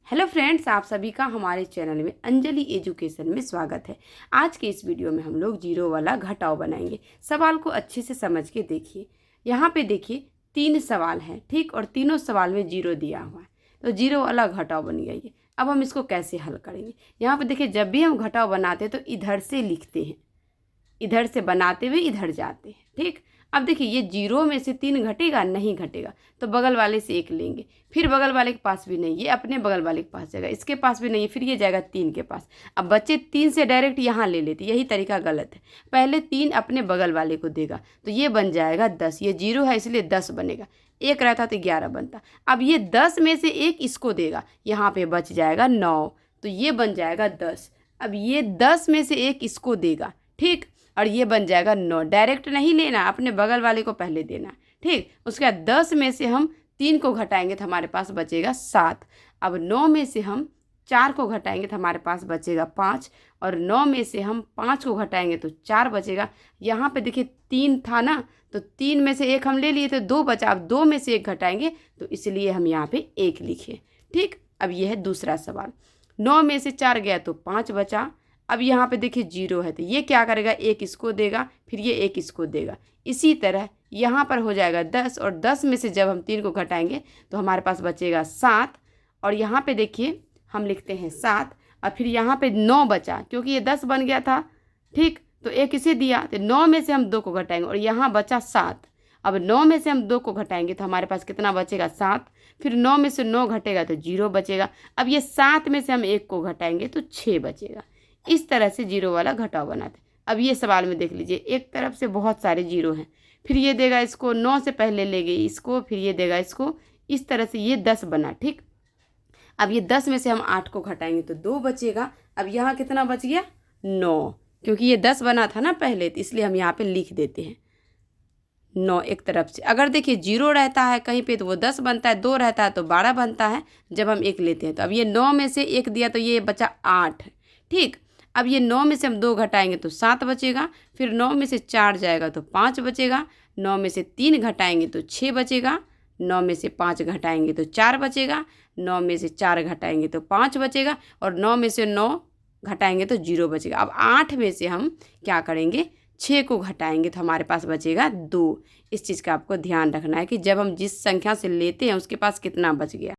Hello friends, आप सभी का हमारे चैनल में अंजलि एजुकेशन में स्वागत है। आज के इस वीडियो में हम लोग जीरो वाला घटाव बनाएंगे। सवाल को अच्छे से समझ के देखिए। यहाँ पे देखिए 3 सवाल हैं, ठीक, और तीनों सवाल में जीरो दिया हुआ है, तो जीरो वाला घटाव बन गया ये। अब हम इसको कैसे हल करेंगे? यहाँ पे देखिए, जब भी हम घटाव बनाते हैं तो इधर से लिखते हैं, इधर से बनाते हुए इधर जाते हैं, ठीक। अब देखिए, ये जीरो में से 3 घटेगा, नहीं घटेगा, तो बगल वाले से 1 लेंगे, फिर बगल वाले के पास भी नहीं, ये अपने बगल वाले के पास जाएगा, इसके पास भी नहीं है, फिर ये जाएगा 3 के पास। अब बच्चे 3 से डायरेक्ट यहाँ ले लेते, यही तरीका गलत है। पहले 3 अपने बगल वाले को देगा, तो ये बन जाएगा 10। ये जीरो है इसलिए 10 बनेगा, 1 रहता तो 11 बनता। अब ये 10 में से 1 इसको देगा, यहाँ पे बच जाएगा 9, तो ये बन जाएगा 10। अब ये 10 में से 1 इसको देगा, ठीक, और ये बन जाएगा 9। डायरेक्ट नहीं लेना, अपने बगल वाले को पहले देना, ठीक। उसके बाद 10 में से हम 3 को घटाएंगे तो हमारे पास बचेगा 7। अब 9 में से हम 4 को घटाएंगे तो हमारे पास बचेगा 5, और 9 में से हम 5 को घटाएंगे तो 4 बचेगा। यहाँ पे देखिए 3 था ना, तो 3 में से 1 हम ले लिए तो 2 बचा। अब 2 में से 1 घटाएंगे तो इसलिए हम यहाँ पे 1 लिखे, ठीक। अब ये है दूसरा सवाल। 9 में से 4 गया तो 5 बचा। अब यहाँ पे देखिए जीरो है, तो ये क्या करेगा, 1 इसको देगा, फिर ये 1 इसको देगा। इसी तरह यहाँ पर हो जाएगा 10, और 10 में से जब हम 3 को घटाएंगे तो हमारे पास बचेगा 7, और यहाँ पे देखिए हम लिखते हैं 7, और फिर यहाँ पे 9 बचा, क्योंकि ये 10 बन गया था, ठीक, तो 1 इसे दिया, तो 9 में से हम 2 को घटाएंगे, और यहाँ बचा 7। अब 9 में से हम 2 को घटाएंगे तो हमारे पास कितना बचेगा, 7। फिर 9 में से 9 घटेगा तो 0 बचेगा। अब ये 7 में से हम 1 को घटाएंगे तो 6 बचेगा। इस तरह से जीरो वाला घटाव बनाते हैं। अब ये सवाल में देख लीजिए, एक तरफ से बहुत सारे जीरो हैं, फिर ये देगा इसको, 9 से पहले ले गई इसको, फिर ये देगा इसको, इस तरह से ये 10 बना, ठीक। अब ये 10 में से हम 8 को घटाएंगे तो 2 बचेगा। अब यहाँ कितना बच गया, 9, क्योंकि ये 10 बना था ना पहले, तो इसलिए हम यहाँ पे लिख देते हैं 9 एक तरफ से। अगर देखिए जीरो रहता है कहीं पे तो वो 10 बनता है, 2 रहता है तो 12 बनता है जब हम 1 लेते हैं। तो अब ये 9 में से 1 दिया तो ये बचा 8, ठीक। अब ये 9 में से हम 2 घटाएंगे तो 7 बचेगा, फिर 9 में से 4 जाएगा तो 5 बचेगा, 9 में से 3 घटाएंगे तो 6 बचेगा, 9 में से 5 घटाएंगे तो 4 बचेगा, 9 में से 4 घटाएंगे तो 5 बचेगा, और 9 में से 9 घटाएंगे तो 0 बचेगा। अब 8 में से हम क्या करेंगे, 6 को घटाएंगे तो हमारे पास बचेगा 2। इस चीज़ का आपको ध्यान रखना है कि जब हम जिस संख्या से लेते हैं उसके पास कितना बच गया।